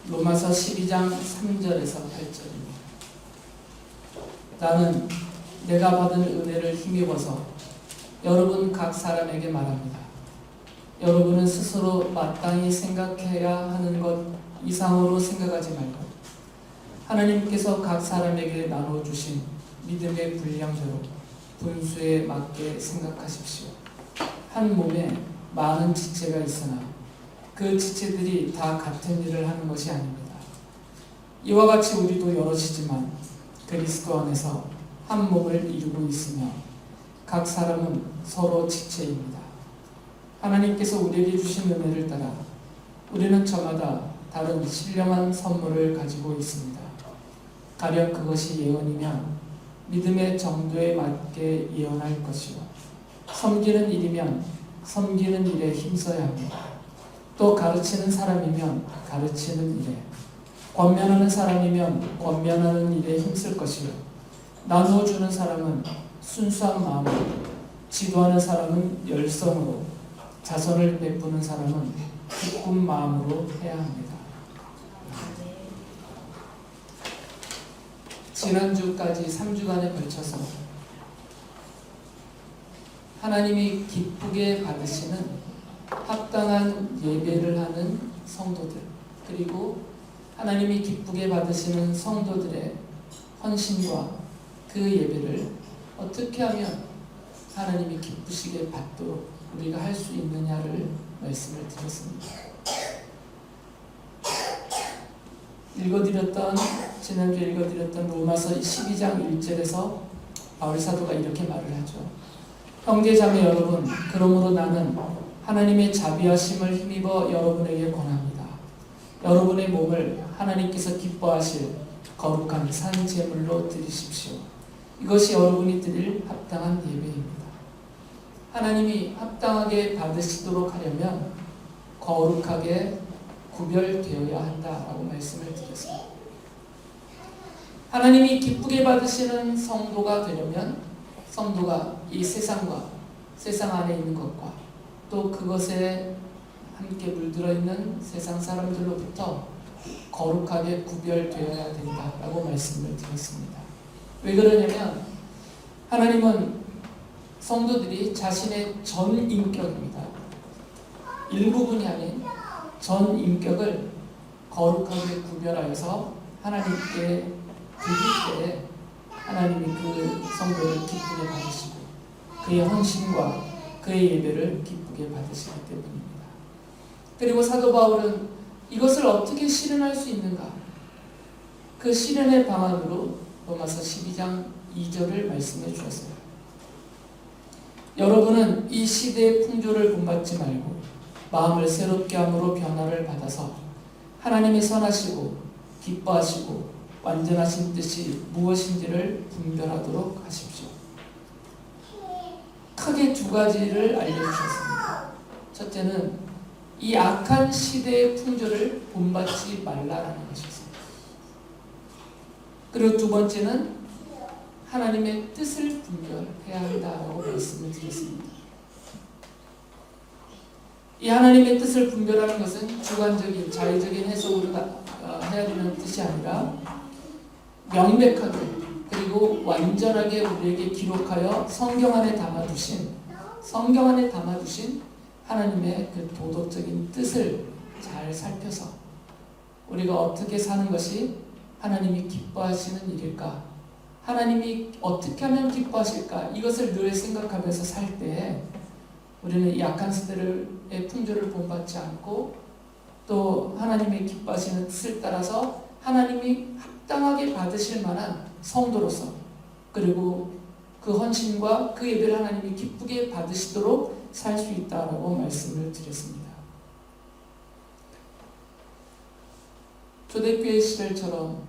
로마서 12장 3절에서 8절입니다. 나는 내가 받은 은혜를 힘입어서 여러분 각 사람에게 말합니다. 여러분은 스스로 마땅히 생각해야 하는 것 이상으로 생각하지 말고 하나님께서 각 사람에게 나눠주신 믿음의 분량대로 분수에 맞게 생각하십시오. 한 몸에 많은 지체가 있으나 그 지체들이 다 같은 일을 하는 것이 아닙니다. 이와 같이 우리도 여럿이지만 그리스도 안에서 한 몸을 이루고 있으며 각 사람은 서로 지체입니다. 하나님께서 우리에게 주신 은혜를 따라 우리는 저마다 다른 신령한 선물을 가지고 있습니다. 가령 그것이 예언이면 믿음의 정도에 맞게 예언할 것이요, 섬기는 일이면 섬기는 일에 힘써야 합니다. 또 가르치는 사람이면 가르치는 일에, 권면하는 사람이면 권면하는 일에 힘쓸 것이요, 나누어주는 사람은 순수한 마음으로, 지도하는 사람은 열성으로, 자선을 베푸는 사람은 기쁜 마음으로 해야 합니다. 지난주까지 3주간에 걸쳐서 하나님이 기쁘게 받으시는 합당한 예배를 하는 성도들, 그리고 하나님이 기쁘게 받으시는 성도들의 헌신과 그 예배를 어떻게 하면 하나님이 기쁘시게 받도록 우리가 할 수 있느냐를 말씀을 드렸습니다. 지난주에 읽어드렸던 로마서 12장 1절에서 바울 사도가 이렇게 말을 하죠. 형제자매 여러분, 그러므로 나는 하나님의 자비하심을 힘입어 여러분에게 권합니다. 여러분의 몸을 하나님께서 기뻐하실 거룩한 산 제물로 드리십시오. 이것이 여러분이 드릴 합당한 예배입니다. 하나님이 합당하게 받으시도록 하려면 거룩하게 구별되어야 한다라고 말씀을 드렸습니다. 하나님이 기쁘게 받으시는 성도가 되려면 성도가 이 세상과 세상 안에 있는 것과 또 그것에 함께 물들어 있는 세상 사람들로부터 거룩하게 구별되어야 된다라고 말씀을 드렸습니다. 왜 그러냐면 하나님은 성도들이 자신의 전 인격입니다. 일부분이 아닌 전 인격을 거룩하게 구별하여서 하나님께 드릴 때 하나님이 그 성도를 기쁘게 받으시고 그의 헌신과 그의 예배를 기쁘게 받으시기 때문입니다. 그리고 사도 바울은 이것을 어떻게 실현할 수 있는가? 그 실현의 방안으로 로마서 12장 2절을 말씀해 주셨어요. 여러분은 이 시대의 풍조를 본받지 말고 마음을 새롭게 함으로 변화를 받아서 하나님의 선하시고 기뻐하시고 완전하신 뜻이 무엇인지를 분별하도록 하십시오. 크게 두 가지를 알려주셨습니다. 첫째는 이 악한 시대의 풍조를 본받지 말라라는 것이었습니다. 그리고 두 번째는 하나님의 뜻을 분별해야 한다고 말씀을 드렸습니다. 이 하나님의 뜻을 분별하는 것은 주관적인 자의적인 해석으로 해야 되는 뜻이 아니라 명백하게 그리고 완전하게 우리에게 기록하여 성경 안에 담아두신 하나님의 그 도덕적인 뜻을 잘 살펴서 우리가 어떻게 사는 것이 하나님이 기뻐하시는 일일까, 하나님이 어떻게 하면 기뻐하실까, 이것을 늘 생각하면서 살 때 우리는 이 악한 시대의 풍조를 본받지 않고 또 하나님의 기뻐하시는 뜻을 따라서 하나님이 합당하게 받으실 만한 성도로서, 그리고 그 헌신과 그 예배를 하나님이 기쁘게 받으시도록 살 수 있다라고 말씀을 드렸습니다. 초대교회 시절처럼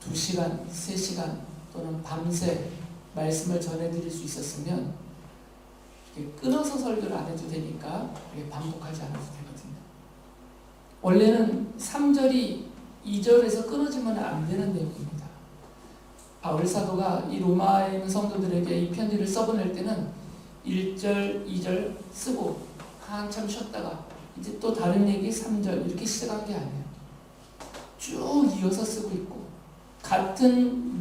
2시간, 3시간 또는 밤새 말씀을 전해드릴 수 있었으면 끊어서 설교를 안 해도 되니까 반복하지 않아도 되거든요. 원래는 3절이 2절에서 끊어지면 안 되는 내용입니다. 바울 사도가 이 로마에 있는 성도들에게 이 편지를 써보낼 때는 1절, 2절 쓰고 한참 쉬었다가 이제 또 다른 얘기 3절 이렇게 시작한 게 아니에요. 이어서 쓰고 있고 같은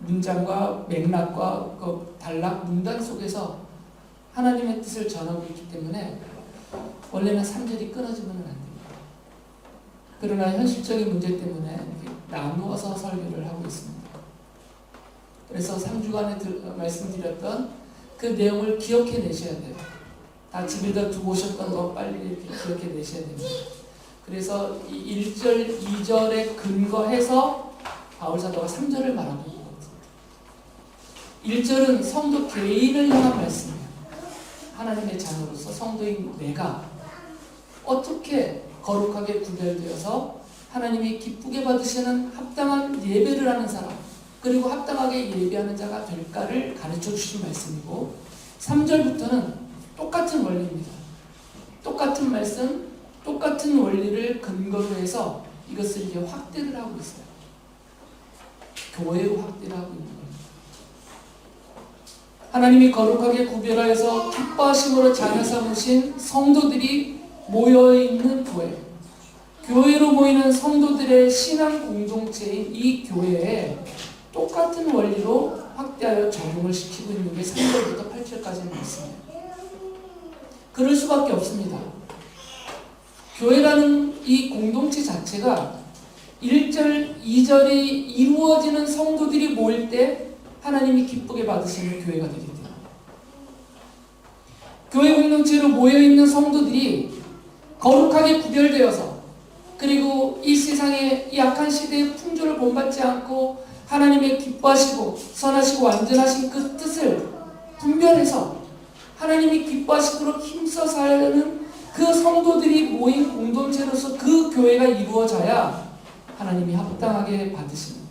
문장과 맥락과 그 단락 문단 속에서 하나님의 뜻을 전하고 있기 때문에 원래는 3절이 끊어지면 안 됩니다. 그러나 현실적인 문제 때문에 나누어서 설교를 하고 있습니다. 그래서 3주간에 말씀드렸던 그 내용을 기억해 내셔야 돼요. 다 집에다 두고 오셨던 거 빨리 이렇게 기억해 내셔야 됩니다. 그래서 이 1절, 2절에 근거해서 바울사도가 3절을 말하고 있거든요. 1절은 성도 개인을 향한 말씀이에요. 하나님의 자녀로서 성도인 내가 어떻게 거룩하게 구별되어서 하나님이 기쁘게 받으시는 합당한 예배를 하는 사람, 그리고 합당하게 예배하는 자가 될까를 가르쳐 주신 말씀이고, 3절부터는 똑같은 원리입니다. 똑같은 말씀, 똑같은 원리를 근거로 해서 이것을 이제 확대를 하고 있어요. 교회로 확대를 하고 있는 겁니다. 하나님이 거룩하게 구별하여서 기뻐하심으로 자녀 삼으신 성도들이 모여있는 교회, 교회로 모이는 성도들의 신앙 공동체인 이 교회에 똑같은 원리로 확대하여 적용을 시키고 있는 게 3절부터 8절까지의 말씀이에요. 그럴 수밖에 없습니다. 교회라는 이 공동체 자체가 1절, 2절이 이루어지는 성도들이 모일 때 하나님이 기쁘게 받으시는 교회가 되기 때문에, 교회 공동체로 모여있는 성도들이 거룩하게 구별되어서, 그리고 이 세상의 이 악한 시대의 풍조를 본받지 않고 하나님의 기뻐하시고 선하시고 완전하신 그 뜻을 분별해서 하나님이 기뻐하시도록 힘써 살려는 그 성도들이 모인 공동체로서 그 교회가 이루어져야 하나님이 합당하게 받으시는,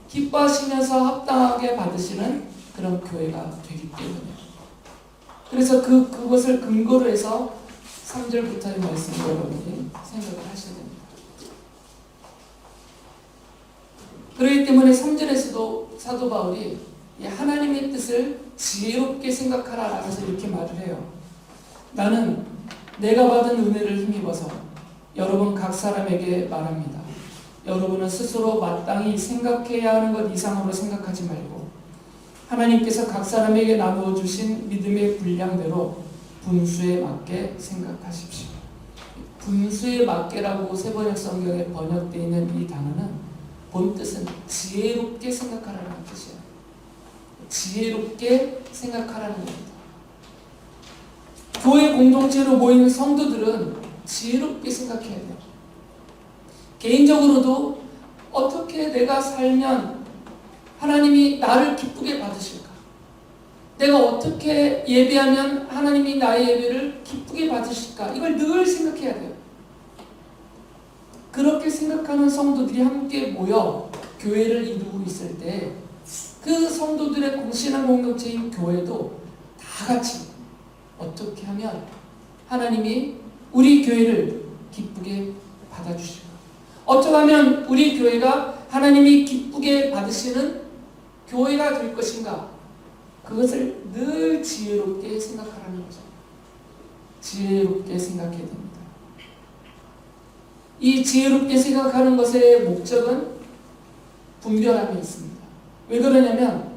기뻐하시면서 합당하게 받으시는 그런 교회가 되기 때문에, 그래서 그것을 근거로 해서 3절부터의 말씀을 여러분이 생각을 하셔야 됩니다. 그렇기 때문에 3절에서도 사도 바울이 하나님의 뜻을 지혜롭게 생각하라 라면서 이렇게 말을 해요. 나는 내가 받은 은혜를 힘입어서 여러분 각 사람에게 말합니다. 여러분은 스스로 마땅히 생각해야 하는 것 이상으로 생각하지 말고 하나님께서 각 사람에게 나누어 주신 믿음의 분량대로 분수에 맞게 생각하십시오. 분수에 맞게라고 세번역 성경에 번역되어 있는 이 단어는 본 뜻은 지혜롭게 생각하라는 뜻이에요. 지혜롭게 생각하라는 겁니다. 교회 공동체로 모이는 성도들은 지혜롭게 생각해야 돼요. 개인적으로도 어떻게 내가 살면 하나님이 나를 기쁘게 받으실까? 내가 어떻게 예배하면 하나님이 나의 예배를 기쁘게 받으실까? 이걸 늘 생각해야 돼요. 그렇게 생각하는 성도들이 함께 모여 교회를 이루고 있을 때 그 성도들의 공신한 공동체인 교회도 다 같이 어떻게 하면 하나님이 우리 교회를 기쁘게 받아주실까? 어떻게 하면 우리 교회가 하나님이 기쁘게 받으시는 교회가 될 것인가? 그것을 늘 지혜롭게 생각하라는 거죠. 지혜롭게 생각해야 됩니다. 이 지혜롭게 생각하는 것의 목적은 분별함에 있습니다. 왜 그러냐면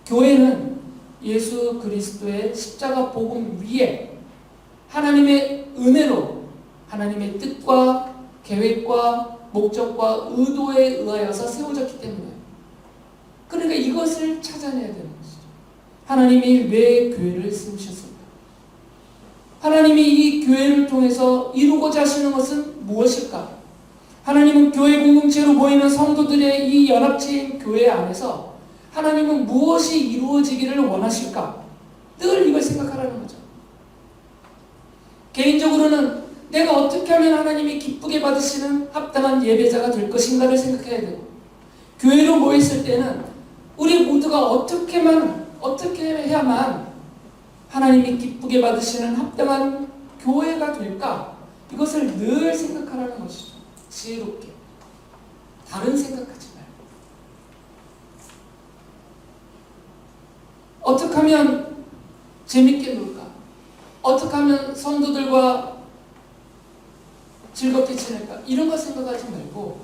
교회는 예수 그리스도의 십자가 복음 위에 하나님의 은혜로 하나님의 뜻과 계획과 목적과 의도에 의하여서 세워졌기 때문에, 그러니까 이것을 찾아내야 되는 것이죠. 하나님이 왜 교회를 세우셨을까? 하나님이 이 교회를 통해서 이루고자 하시는 것은 무엇일까? 하나님은 교회 공동체로 모이는 성도들의 이 연합체인 교회 안에서 하나님은 무엇이 이루어지기를 원하실까? 늘 이걸 생각하라는 거죠. 개인적으로는 내가 어떻게 하면 하나님이 기쁘게 받으시는 합당한 예배자가 될 것인가를 생각해야 되고, 교회로 모였을 때는 우리 모두가 어떻게 해야만 하나님이 기쁘게 받으시는 합당한 교회가 될까? 이것을 늘 생각하라는 것이죠. 지혜롭게. 다른 생각하지 말고. 어떻게 하면 재밌게 놀까? 어떻게 하면 성도들과 즐겁게 지낼까? 이런 거 생각하지 말고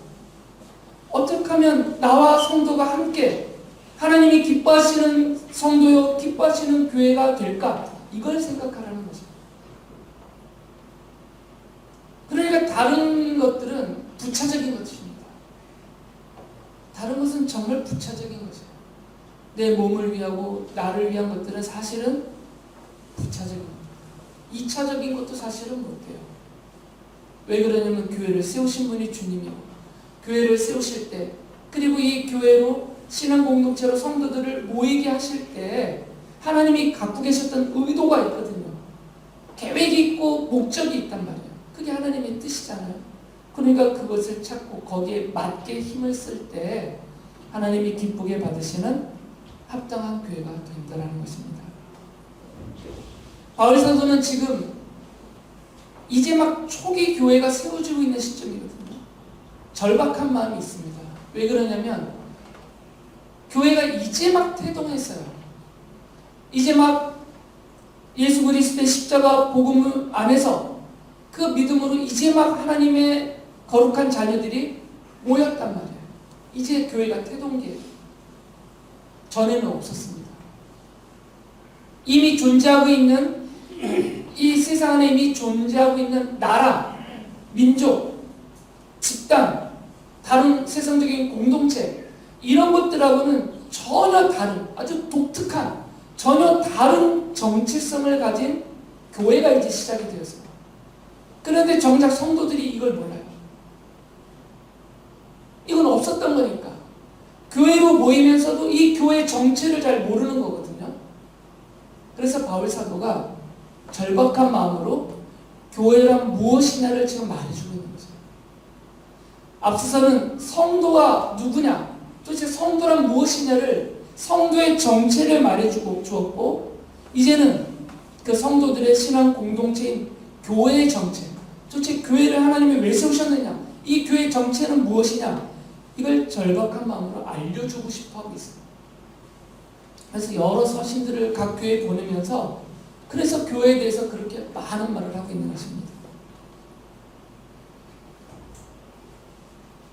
하면 나와 성도가 함께 하나님이 기뻐하시는 성도요, 기뻐하시는 교회가 될까? 이걸 생각하라는 거죠. 그러니까 다른 것들은 부차적인 것입니다. 다른 것은 정말 부차적인 거죠. 내 몸을 위하고 나를 위한 것들은 사실은 부차적인 것. 2차적인 것도 사실은 못해요. 왜 그러냐면 교회를 세우신 분이 주님이고, 교회를 세우실 때, 그리고 이 교회로 신앙 공동체로 성도들을 모이게 하실 때 하나님이 갖고 계셨던 의도가 있거든요. 계획이 있고 목적이 있단 말이에요. 그게 하나님의 뜻이잖아요. 그러니까 그것을 찾고 거기에 맞게 힘을 쓸 때 하나님이 기쁘게 받으시는 합당한 교회가 된다는 것입니다. 바울 사도는 지금 이제 막 초기 교회가 세워지고 있는 시점이거든요. 절박한 마음이 있습니다. 왜 그러냐면 교회가 이제 막 태동했어요. 이제 막 예수 그리스도의 십자가 복음 안에서 그 믿음으로 이제 막 하나님의 거룩한 자녀들이 모였단 말이에요. 이제 교회가 태동기예요. 전에는 없었습니다. 이미 존재하고 있는 이 세상 안에 이미 존재하고 있는 나라, 민족, 집단, 다른 세상적인 공동체 이런 것들하고는 전혀 다른 아주 독특한 전혀 다른 정체성을 가진 교회가 이제 시작이 되었어요. 그런데 정작 성도들이 이걸 몰라요. 이건 없었던 거니까. 교회로 모이면서도 이 교회의 정체를 잘 모르는 거거든요. 그래서 바울 사도가 절박한 마음으로 교회란 무엇이냐를 지금 말해주고 있는 거죠. 앞서서는 성도가 누구냐, 도대체 성도란 무엇이냐를 성도의 정체를 말해주고 주었고, 이제는 그 성도들의 신앙 공동체인 교회의 정체, 도대체 교회를 하나님이 왜 세우셨느냐, 이 교회의 정체는 무엇이냐, 이걸 절박한 마음으로 알려주고 싶어 하고 있어요. 그래서 여러 서신들을 각 교회에 보내면서 그래서 교회에 대해서 그렇게 많은 말을 하고 있는 것입니다.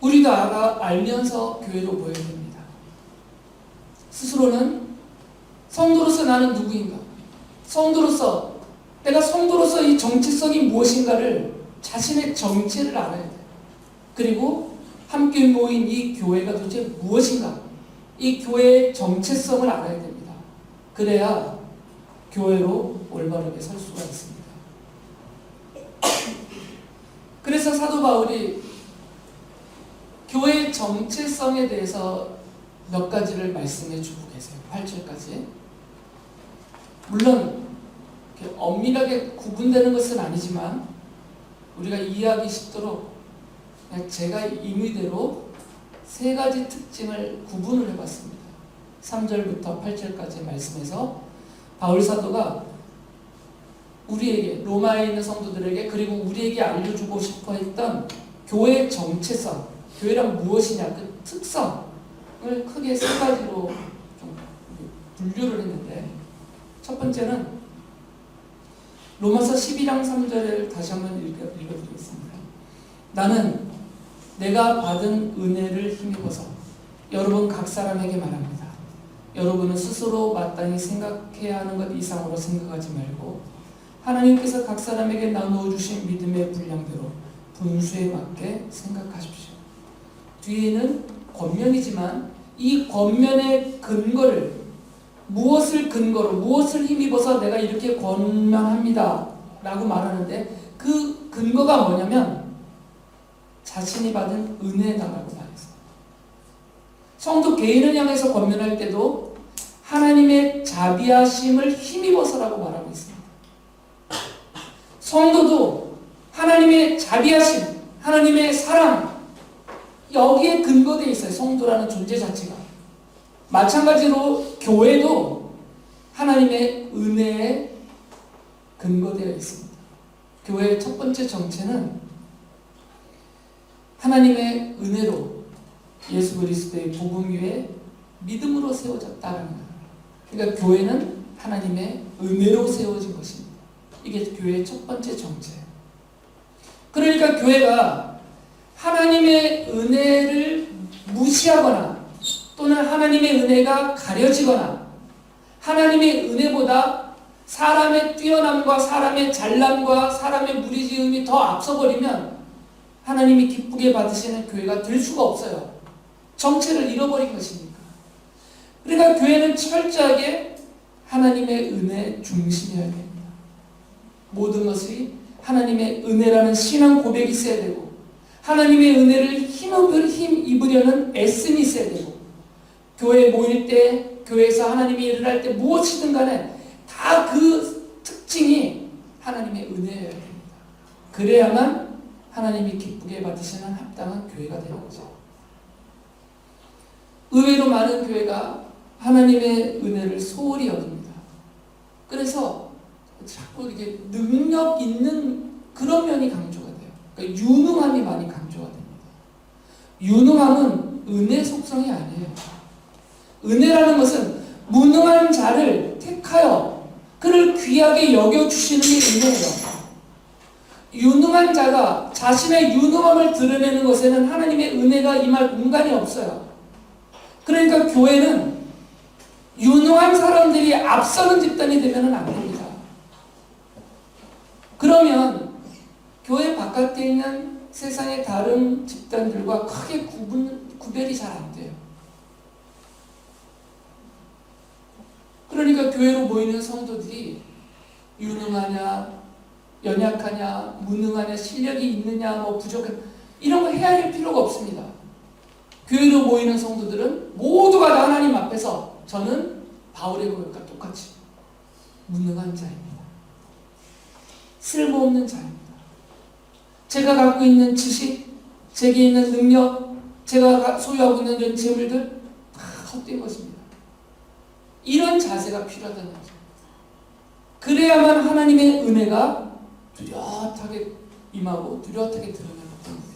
우리도 알면서 교회로 모여야 됩니다. 스스로는 성도로서 나는 누구인가? 내가 성도로서 이 정체성이 무엇인가를 자신의 정체를 알아야 돼요. 그리고 함께 모인 이 교회가 도대체 무엇인가? 이 교회의 정체성을 알아야 됩니다. 그래야 교회로 올바르게 설 수가 있습니다. 그래서 사도 바울이 교회의 정체성에 대해서 몇 가지를 말씀해 주고 계세요. 8절까지. 물론 엄밀하게 구분되는 것은 아니지만 우리가 이해하기 쉽도록 그냥 제가 임의대로 세 가지 특징을 구분을 해봤습니다. 3절부터 8절까지 말씀에서 바울 사도가 우리에게, 로마에 있는 성도들에게, 그리고 우리에게 알려주고 싶어 했던 교회의 정체성, 교회란 무엇이냐, 그 특성을 크게 세 가지로 좀 분류를 했는데, 첫 번째는 로마서 12장 3절을 다시 한번 읽어드리겠습니다. 나는 내가 받은 은혜를 힘입어서 여러분 각 사람에게 말합니다. 여러분은 스스로 마땅히 생각해야 하는 것 이상으로 생각하지 말고 하나님께서 각 사람에게 나누어 주신 믿음의 분량대로 분수에 맞게 생각하십시오. 뒤에는 권면이지만 이 권면의 근거를, 무엇을 근거로, 무엇을 힘입어서 내가 이렇게 권면합니다 라고 말하는데, 그 근거가 뭐냐면 자신이 받은 은혜다라고 말했어요. 성도 개인을 향해서 권면할 때도 하나님의 자비하심을 힘입어서라고 말하고 있습니다. 성도도 하나님의 자비하심, 하나님의 사랑, 여기에 근거되어 있어요. 성도라는 존재 자체가. 마찬가지로 교회도 하나님의 은혜에 근거되어 있습니다. 교회의 첫 번째 정체는 하나님의 은혜로 예수 그리스도의 복음 위에 믿음으로 세워졌다는 거예요. 그러니까 교회는 하나님의 은혜로 세워진 것입니다. 이게 교회의 첫 번째 정체예요. 그러니까 교회가 하나님의 은혜를 무시하거나 또는 하나님의 은혜가 가려지거나 하나님의 은혜보다 사람의 뛰어남과 사람의 잘남과 사람의 무리지음이 더 앞서버리면 하나님이 기쁘게 받으시는 교회가 될 수가 없어요. 정체를 잃어버린 것이니까. 그러니까 교회는 철저하게 하나님의 은혜 중심이어야 됩니다. 모든 것이 하나님의 은혜라는 신앙 고백이 있어야 되고 하나님의 은혜를 힘입으려는 애씀이 있어야 되고 교회에 모일 때 교회에서 하나님이 일을 할 때 무엇이든 간에 다 그 특징이 하나님의 은혜여야 됩니다. 그래야만 하나님이 기쁘게 받으시는 합당한 교회가 되는 거죠. 의외로 많은 교회가 하나님의 은혜를 소홀히 여깁니다. 그래서 자꾸 이게 능력 있는 그런 면이 강조가 돼요. 그러니까 유능함이 많이 강조가 됩니다. 유능함은 은혜 속성이 아니에요. 은혜라는 것은 무능한 자를 택하여 그를 귀하게 여겨주시는 게 은혜예요. 유능한 자가 자신의 유능함을 드러내는 것에는 하나님의 은혜가 임할 공간이 없어요. 그러니까 교회는 유능한 사람들이 앞서는 집단이 되면 안 됩니다. 그러면 교회 바깥에 있는 세상의 다른 집단들과 크게 구별이 잘 안 돼요. 그러니까 교회로 모이는 성도들이 유능하냐, 연약하냐, 무능하냐, 실력이 있느냐, 부족한 이런 거 헤아릴 필요가 없습니다. 교회로 모이는 성도들은 모두가 다 하나님 앞에서 저는 바울의 고백과 똑같이 무능한 자입니다. 쓸모없는 자입니다. 제가 갖고 있는 지식, 제게 있는 능력, 제가 소유하고 있는 이런 재물들 다 헛된 것입니다. 이런 자세가 필요하다는 거죠. 그래야만 하나님의 은혜가 뚜렷하게 임하고 뚜렷하게 드러나는 겁니다.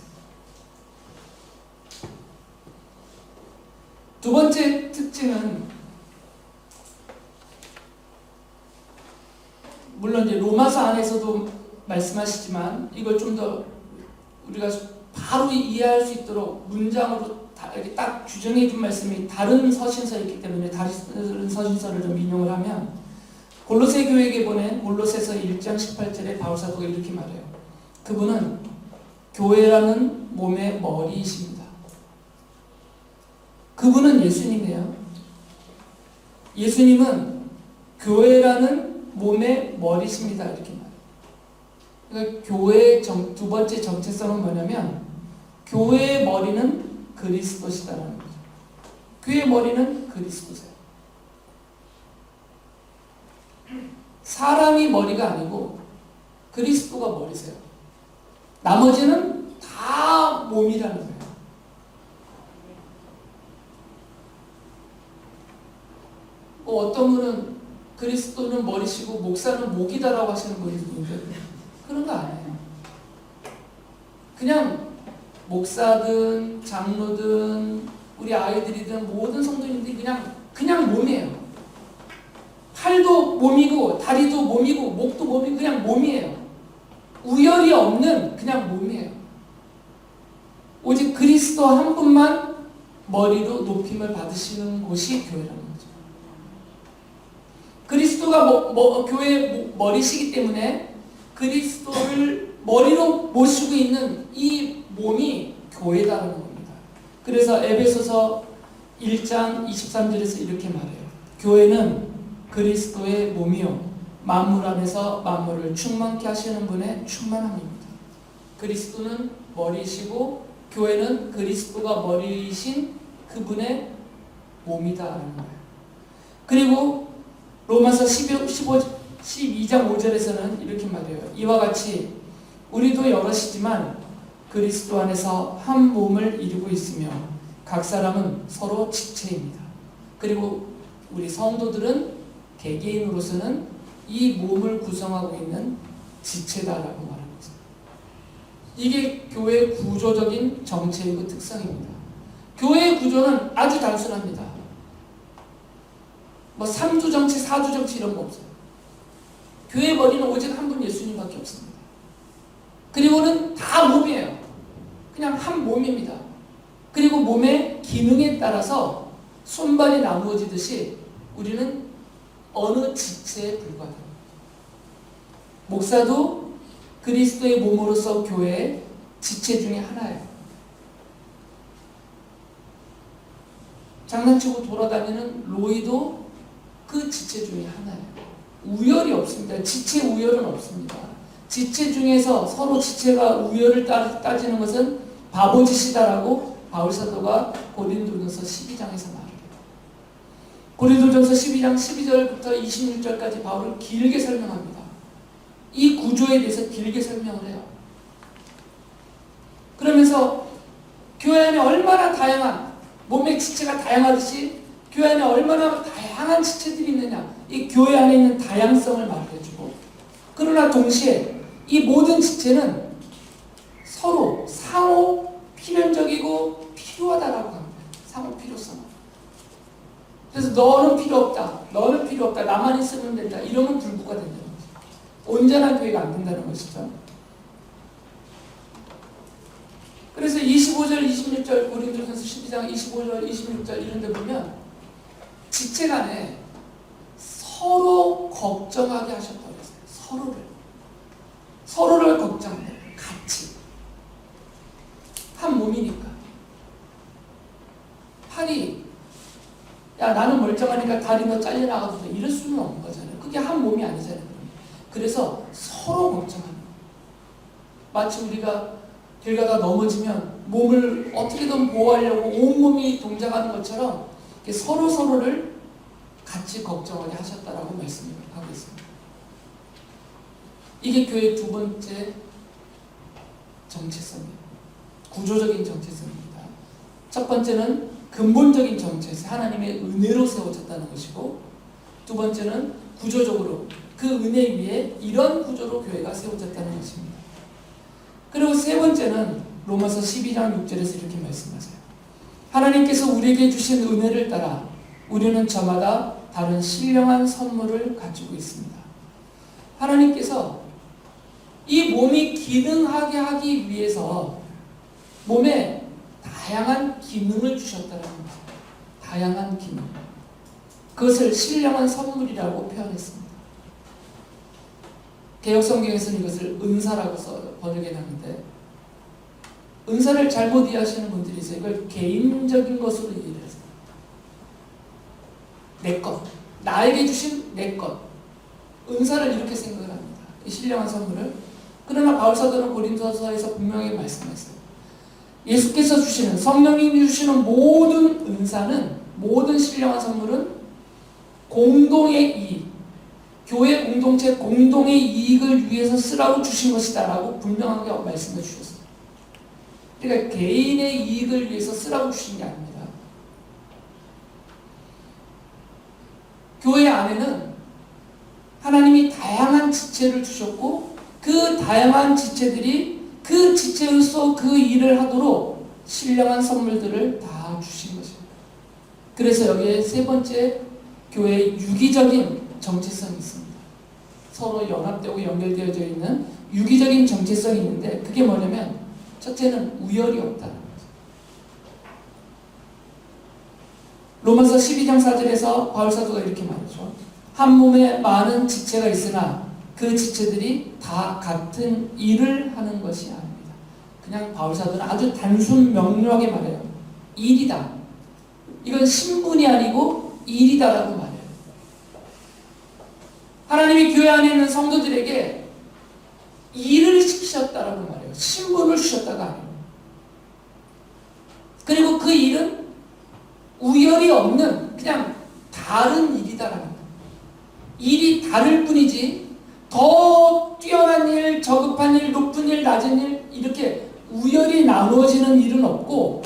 두 번째 특징은 물론 이제 로마서 안에서도 말씀하시지만 이걸 좀 더 우리가 바로 이해할 수 있도록 문장으로 이렇게 딱 규정해 준 말씀이 다른 서신서에 있기 때문에 다른 서신서를 좀 인용을 하면 골로새 교회에게 보낸 골로새서 1장 18절에 바울 사도가 이렇게 말해요. 그분은 교회라는 몸의 머리이십니다. 그분은 예수님이에요. 예수님은 교회라는 몸의 머리십니다. 이렇게 말해요. 그러니까 교회의 두 번째 정체성은 뭐냐면 교회의 머리는 그리스도시다라는 거죠. 교회의 머리는 그리스도세요. 사람이 머리가 아니고 그리스도가 머리세요. 나머지는 다 몸이라는 거예요. 어떤 분은 그리스도는 머리시고 목사는 목이다라고 하시는 분이 있는데 그런 거 아니에요. 그냥 목사든 장로든 우리 아이들이든 모든 성도님들이 그냥 몸이에요. 팔도 몸이고 다리도 몸이고 목도 몸이고 그냥 몸이에요. 우열이 없는 그냥 몸이에요. 오직 그리스도 한 분만 머리로 높임을 받으시는 곳이 교회라는 거죠. 그리스도가 교회의 머리시기 때문에 그리스도를 머리로 모시고 있는 이 몸이 교회다라는 겁니다. 그래서 에베소서 1장 23절에서 이렇게 말해요. 교회는 그리스도의 몸이요 만물 안에서 만물을 충만케 하시는 분의 충만함입니다. 그리스도는 머리이시고 교회는 그리스도가 머리이신 그분의 몸이다라는 거예요. 그리고 로마서 12장 5절에서는 이렇게 말해요. 이와 같이 우리도 여럿이지만 그리스도 안에서 한 몸을 이루고 있으며 각 사람은 서로 지체입니다. 그리고 우리 성도들은 개개인으로서는 이 몸을 구성하고 있는 지체다라고 말하는 거죠. 이게 교회의 구조적인 정체이고 특성입니다. 교회의 구조는 아주 단순합니다. 3두 정치, 4두 정치 이런 거 없어요. 교회의 머리는 오직 한 분 예수님밖에 없습니다. 그리고는 다 몸이에요. 그냥 한 몸입니다. 그리고 몸의 기능에 따라서 손발이 나누어지듯이 우리는 어느 지체에 불과하다. 목사도 그리스도의 몸으로서 교회의 지체 중에 하나예요. 장난치고 돌아다니는 로이도 그 지체 중에 하나예요. 우열이 없습니다. 지체 우열은 없습니다. 지체 중에서 서로 지체가 우열을 따지는 것은 바보짓이다라고 바울사도가 고린도전서 12장에서 말해요. 고린도전서 12장 12절부터 26절까지 바울은 길게 설명합니다. 이 구조에 대해서 길게 설명을 해요. 그러면서 교회 안에 얼마나 다양한 몸의 지체가 다양하듯이 교회 안에 얼마나 다양한 지체들이 있느냐, 이 교회 안에 있는 다양성을 말해주고, 그러나 동시에 이 모든 지체는 서로 상호 필연적이고 필요하다라고 합니다. 상호 필요성. 그래서 너는 필요 없다, 너는 필요 없다, 나만 있으면 된다, 이러면 불구가 된다는 거죠. 온전한 교회가 안 된다는 것이죠. 그래서 25절, 26절, 고린도전서 12장 25절, 26절 이런 데 보면 지체 간에 서로 걱정하게 하셨다고 했어요. 서로를 걱정해요. 같이. 한 몸이니까. 팔이 야 나는 멀쩡하니까 다리 너 잘려나가도 돼, 이럴 수는 없는 거잖아요. 그게 한 몸이 아니잖아요. 그래서 서로 걱정하는 거예요. 마치 우리가 길 가다 넘어지면 몸을 어떻게든 보호하려고 온몸이 동작하는 것처럼 서로를 같이 걱정하게 하셨다라고 말씀을 하고 있습니다. 이게 교회의 두 번째 정체성이에요. 구조적인 정체성입니다. 첫 번째는 근본적인 정체성, 하나님의 은혜로 세워졌다는 것이고, 두 번째는 구조적으로 그 은혜 위에 이런 구조로 교회가 세워졌다는 것입니다. 그리고 세 번째는 로마서 12장 6절에서 이렇게 말씀하세요. 하나님께서 우리에게 주신 은혜를 따라 우리는 저마다 다른 신령한 선물을 가지고 있습니다. 하나님께서 이 몸이 기능하게 하기 위해서 몸에 다양한 기능을 주셨다는 겁니다. 다양한 기능. 그것을 신령한 선물이라고 표현했습니다. 개역성경에서는 이것을 은사라고 번역해놨는데, 은사를 잘못 이해하시는 분들이 있어요. 이걸 개인적인 것으로 이해를 해서 내 것, 나에게 주신 내 것, 은사를 이렇게 생각을 합니다. 이 신령한 선물을. 그러나 바울사도는 고린도서에서 분명히 말씀했어요. 예수께서 주시는, 성령님이 주시는 모든 은사는, 모든 신령한 선물은 공동의 이익, 교회 공동체 공동의 이익을 위해서 쓰라고 주신 것이다 라고 분명하게 말씀해 주셨어요. 그러니까 개인의 이익을 위해서 쓰라고 주신 게 아닙니다. 교회 안에는 하나님이 다양한 지체를 주셨고, 그 다양한 지체들이 그 지체로서 그 일을 하도록 신령한 선물들을 다 주신 것입니다. 그래서 여기에 세 번째, 교회의 유기적인 정체성이 있습니다. 서로 연합되고 연결되어져 있는 유기적인 정체성이 있는데, 그게 뭐냐면 첫째는 우열이 없다는 거죠. 로마서 12장 4절에서 바울사도가 이렇게 말하죠. 한 몸에 많은 지체가 있으나 그 지체들이 다 같은 일을 하는 것이 아닙니다. 그냥 바울사도는 아주 단순 명료하게 말해요. 일이다. 이건 신분이 아니고 일이다라고 말해요. 하나님이 교회 안에 있는 성도들에게 일을 시키셨다라고 말해요. 신분을 주셨다가 아니에요. 그리고 그 일은 우열이 없는 그냥 다른 일이다라는 거예요. 일이 다를 뿐이지 더 뛰어난 일, 저급한 일, 높은 일, 낮은 일 이렇게 우열이 나누어지는 일은 없고,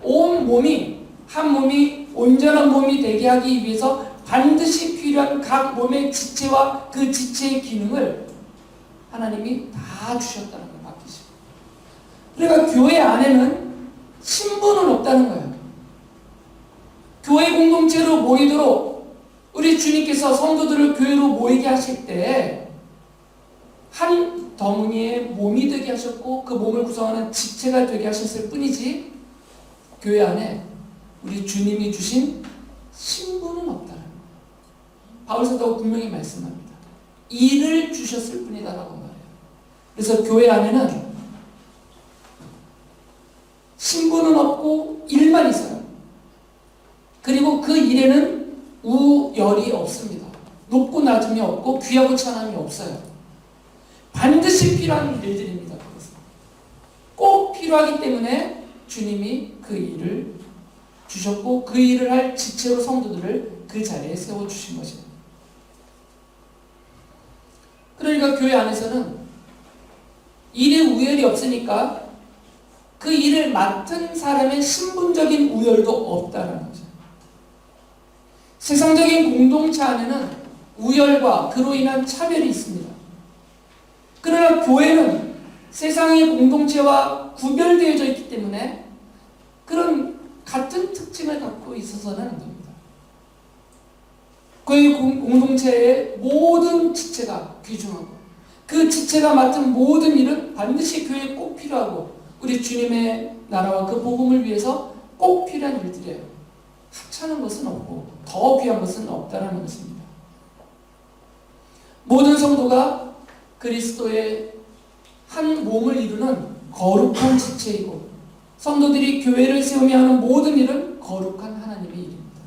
온 몸이 한 몸이 온전한 몸이 되게 하기 위해서 반드시 필요한 각 몸의 지체와 그 지체의 기능을 하나님이 다 주셨다는 걸 맡기시고, 그러니까 교회 안에는 신분은 없다는 거예요. 교회 공동체로 모이도록 우리 주님께서 성도들을 교회로 모이게 하실 때 한 덩이의 몸이 되게 하셨고, 그 몸을 구성하는 지체가 되게 하셨을 뿐이지 교회 안에 우리 주님이 주신 신분은 없다는 바울 사도가 분명히 말씀합니다. 일을 주셨을 뿐이다라고 말해요. 그래서 교회 안에는 신분은 없고 일만 있어요. 그리고 그 일에는 우열이 없습니다. 높고 낮음이 없고 귀하고 천함이 없어요. 반드시 필요한 일들입니다. 그것은 꼭 필요하기 때문에 주님이 그 일을 주셨고 그 일을 할 지체로 성도들을 그 자리에 세워주신 것입니다. 그러니까 교회 안에서는 일에 우열이 없으니까 그 일을 맡은 사람의 신분적인 우열도 없다는 거죠. 세상적인 공동체 안에는 우열과 그로 인한 차별이 있습니다. 그러나 교회는 세상의 공동체와 구별되어져 있기 때문에 그런 같은 특징을 갖고 있어서는 안 됩니다. 교회 공동체의 모든 지체가 귀중하고 그 지체가 맡은 모든 일은 반드시 교회에 꼭 필요하고 우리 주님의 나라와 그 복음을 위해서 꼭 필요한 일들이에요. 하찮은 것은 없고 더 귀한 것은 없다는 것입니다. 모든 성도가 그리스도의 한 몸을 이루는 거룩한 지체이고 성도들이 교회를 세우며 하는 모든 일은 거룩한 하나님의 일입니다.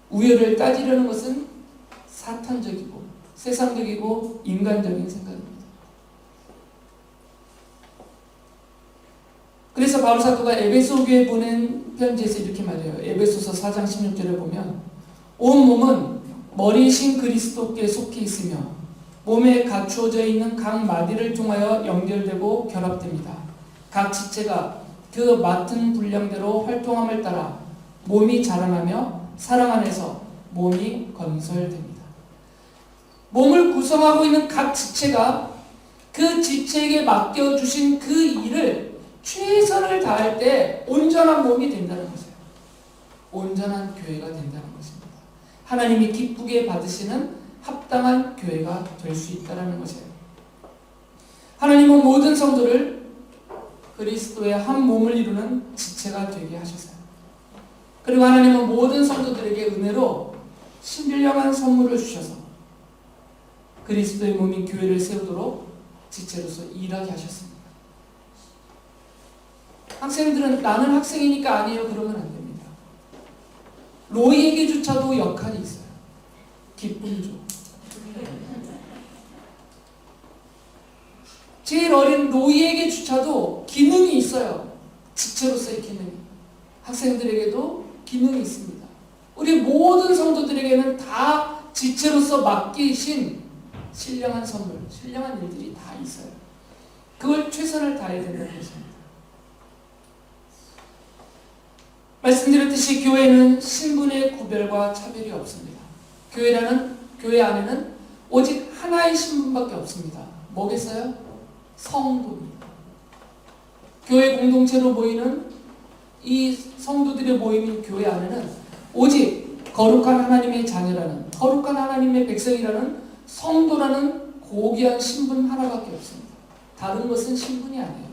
우열을 따지려는 것은 사탄적이고 세상적이고 인간적인 생각입니다. 그래서 바울 사도가 에베소 교회에 보낸 편지에서 이렇게 말해요. 에베소서 4장 16절에 보면 온 몸은 머리이신 그리스도께 속해 있으며 몸에 갖추어져 있는 각 마디를 통하여 연결되고 결합됩니다. 각 지체가 그 맡은 분량대로 활동함을 따라 몸이 자라나며 사랑 안에서 몸이 건설됩니다. 몸을 구성하고 있는 각 지체가 그 지체에게 맡겨주신 그 일을 최선을 다할 때 온전한 몸이 된다는 것이에요. 온전한 교회가 된다는 것입니다. 하나님이 기쁘게 받으시는 합당한 교회가 될 수 있다는 것이에요. 하나님은 모든 성도를 그리스도의 한 몸을 이루는 지체가 되게 하셨어요. 그리고 하나님은 모든 성도들에게 은혜로 신vir량한 선물을 주셔서 그리스도의 몸인 교회를 세우도록 지체로서 일하게 하셨습니다. 학생들은 나는 학생이니까 아니에요 그러면 안 됩니다. 로이에게조차도 역할이 있어요. 기쁨조. 제일 어린 로이에게조차도 기능이 있어요. 지체로서의 기능이. 학생들에게도 기능이 있습니다. 우리 모든 성도들에게는 다 지체로서 맡기신 신령한 선물, 신령한 일들이 다 있어요. 그걸 최선을 다해야 된다는 것입니다. 말씀드렸듯이 교회는 신분의 구별과 차별이 없습니다. 교회 안에는 오직 하나의 신분밖에 없습니다. 뭐겠어요? 성도입니다. 교회 공동체로 모이는 이 성도들의 모임인 교회 안에는 오직 거룩한 하나님의 자녀라는, 거룩한 하나님의 백성이라는 성도라는 고귀한 신분 하나밖에 없습니다. 다른 것은 신분이 아니에요.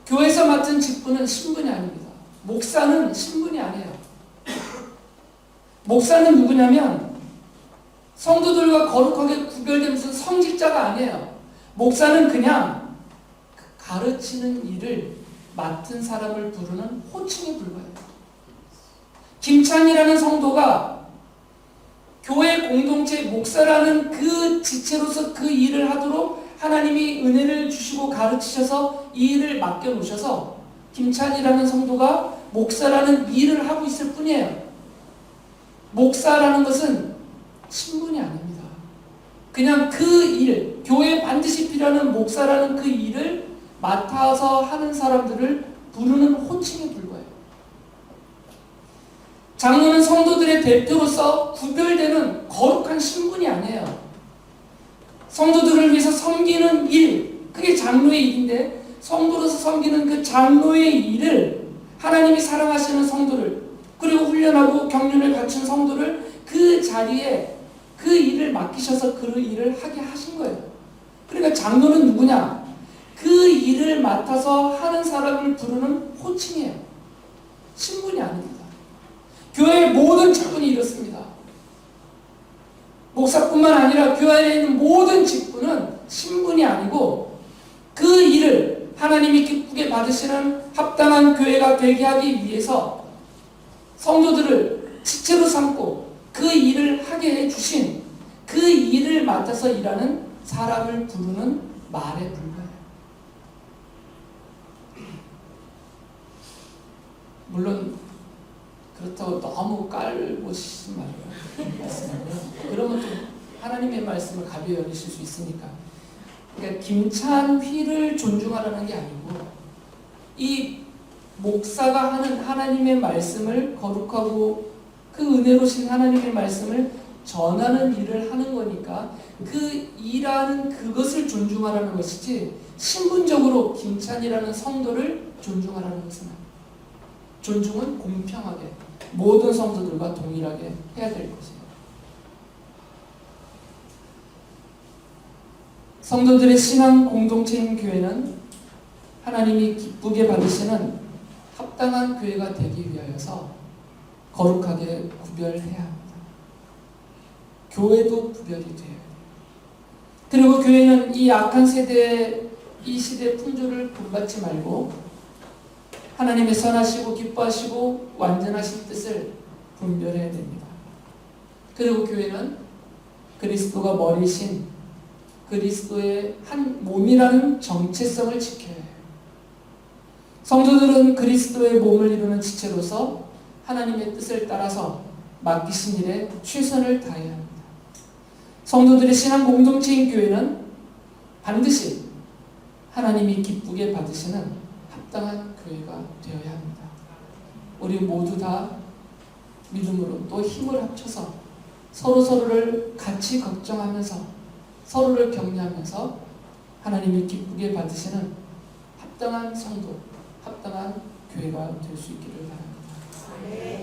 교회에서 맡은 직분은 신분이 아닙니다. 목사는 신분이 아니에요. 목사는 누구냐면 성도들과 거룩하게 구별된 무슨 성직자가 아니에요. 목사는 그냥 가르치는 일을 맡은 사람을 부르는 호칭에 불과해요. 김찬이라는 성도가 교회 공동체 목사라는 그 지체로서 그 일을 하도록 하나님이 은혜를 주시고 가르치셔서 이 일을 맡겨놓으셔서 김찬이라는 성도가 목사라는 일을 하고 있을 뿐이에요. 목사라는 것은 신분이 아닙니다. 그냥 그 일, 교회에 반드시 필요한 목사라는 그 일을 맡아서 하는 사람들을 부르는 호칭에 불과해요. 장로는 성도들의 대표로서 구별되는 거룩한 신분이 아니에요. 성도들을 위해서 섬기는 일, 그게 장로의 일인데 성도로서 섬기는 그 장로의 일을 하나님이 사랑하시는 성도를 그리고 훈련하고 경륜을 갖춘 성도를 그 자리에 그 일을 맡기셔서 그 일을 하게 하신 거예요. 그러니까 장로는 누구냐? 그 일을 맡아서 하는 사람을 부르는 호칭이에요. 신분이 아닙니다. 교회의 모든 직분이 이렇습니다. 목사뿐만 아니라 교회 안에 있는 모든 직분은 신분이 아니고 그 일을 하나님이 기쁘게 받으시는 합당한 교회가 되게 하기 위해서 성도들을 지체로 삼고 그 일을 하게 해주신 그 일을 맡아서 일하는 사람을 부르는 말에 불과해요. 물론 그렇다고 너무 깔보시지 말고요. 그러면 좀 하나님의 말씀을 가벼이 여기실 수 있으니까. 그러니까 김찬휘를 존중하라는 게 아니고 이 목사가 하는 하나님의 말씀을 거룩하고 그 은혜로우신 하나님의 말씀을 전하는 일을 하는 거니까 그 일하는 그것을 존중하라는 것이지 신분적으로 김찬이라는 성도를 존중하라는 것은 아니에요. 존중은 공평하게 모든 성도들과 동일하게 해야 될 것이에요. 성도들의 신앙 공동체인 교회는 하나님이 기쁘게 받으시는 합당한 교회가 되기 위하여서 거룩하게 구별해야 합니다. 교회도 구별이 돼야 돼요. 그리고 교회는 이 악한 세대의 이 시대의 풍조를 본받지 말고 하나님의 선하시고 기뻐하시고 완전하신 뜻을 분별해야 됩니다. 그리고 교회는 그리스도가 머리신 그리스도의 한 몸이라는 정체성을 지켜야 해요. 성도들은 그리스도의 몸을 이루는 지체로서 하나님의 뜻을 따라서 맡기신 일에 최선을 다해야 합니다. 성도들의 신앙 공동체인 교회는 반드시 하나님이 기쁘게 받으시는 합당한 교회가 되어야 합니다. 우리 모두 다 믿음으로 또 힘을 합쳐서 서로를 같이 걱정하면서 서로를 격려하면서 하나님이 기쁘게 받으시는 합당한 성도, 합당한 교회가 될 수 있기를 바랍니다.